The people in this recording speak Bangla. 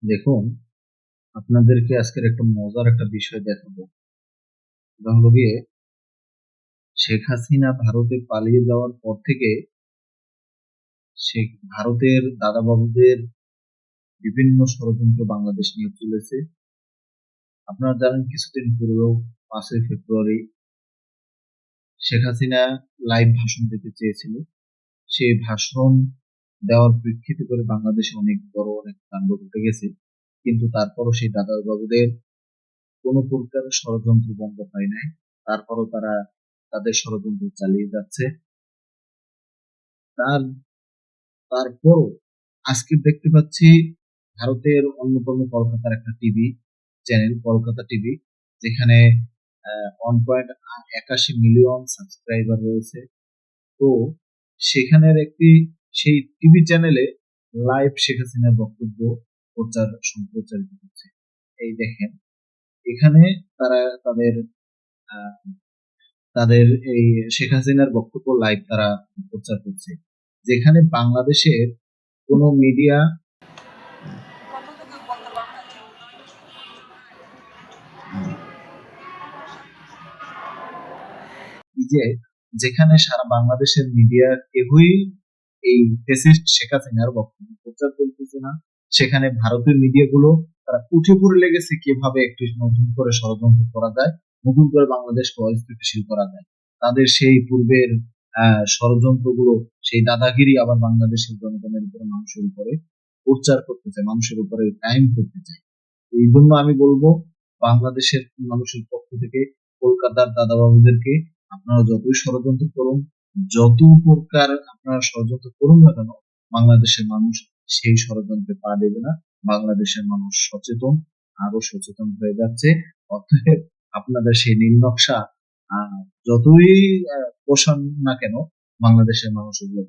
দেখুন, আপনাদেরকে আজকের একটা মজার একটা বিষয় দেখাবো। সেটা হলো গিয়ে শেখ হাসিনা ভারতে পালিয়ে যাওয়ার পর থেকে সে ভারতের দাদাবাবুদের বিভিন্ন ষড়যন্ত্র বাংলাদেশ নিয়ে চলেছে। আপনারা জানেন কিছুদিন পূর্বেও 5ই ফেব্রুয়ারি শেখ হাসিনা লাইভ ভাষণ দিতে চেয়েছিল। সেই ভাষণ দেওয়ার প্রেক্ষিতে করে বাংলাদেশে অনেক বড় অনেক কাণ্ড ঘটে গেছে, কিন্তু তারপরও সেই দাদাবাবুদের কোনো প্রকার ষড়যন্ত্র বন্ধ হয় নাই। তারপরও তারা তাদের ষড়যন্ত্র চালিয়ে যাচ্ছে। তার তারপরও আজকে দেখতে পাচ্ছি ভারতের অন্যতম কলকাতার একটা টিভি চ্যানেল, কলকাতা টিভি, যেখানে 1.81 মিলিয়ন সাবস্ক্রাইবার রয়েছে। তো সেখানের একটি সেই টিভি চ্যানেলে লাইভ শেখ হাসিনার বক্তব্য সম্প্রচারিত হচ্ছে। এই দেখেন, এখানে তারা তাদের আহ, তাদের এই শেখ হাসিনার বক্তব্য লাইভ তারা প্রচার করছে, যেখানে বাংলাদেশের কোন মিডিয়া যে যেখানে সারা বাংলাদেশের মিডিয়া কেউই এই ফেসিস্ট শেখ হাসিনার বক্তব্য প্রচার করতেছে না। সেখানে ভারতীয় মিডিয়া গুলো তারা উঠে পড়ে লেগেছে কিভাবে একটি নতুন করে ষড়যন্ত্র করা যায়, নতুন করে বাংলাদেশকে অস্থিতিশীল করা যায়। তাদের সেই পূর্বের ষড়যন্ত্র গুলো, সেই দাদাগিরি আবার বাংলাদেশের জনগণের উপরে, মানুষের উপরে প্রচার করতে চায়, মানুষের উপরে টাইম করতে চায়। এই জন্য আমি বলবো, বাংলাদেশের মানুষের পক্ষ থেকে কলকাতার দাদাবাবুদেরকে, আপনারা যতই ষড়যন্ত্র করুন, যত প্রকার আপনারা ষড়যন্ত্র করুন না কেন, বাংলাদেশের মানুষ সেই ষড়যন্ত্রে পা দেবে না। বাংলাদেশের মানুষ সচেতন, আরো সচেতন হয়ে যাচ্ছে। অতএব আপনাদের সেই নীল নকশা যতই পোষান না কেন, বাংলাদেশের মানুষ ওগুলো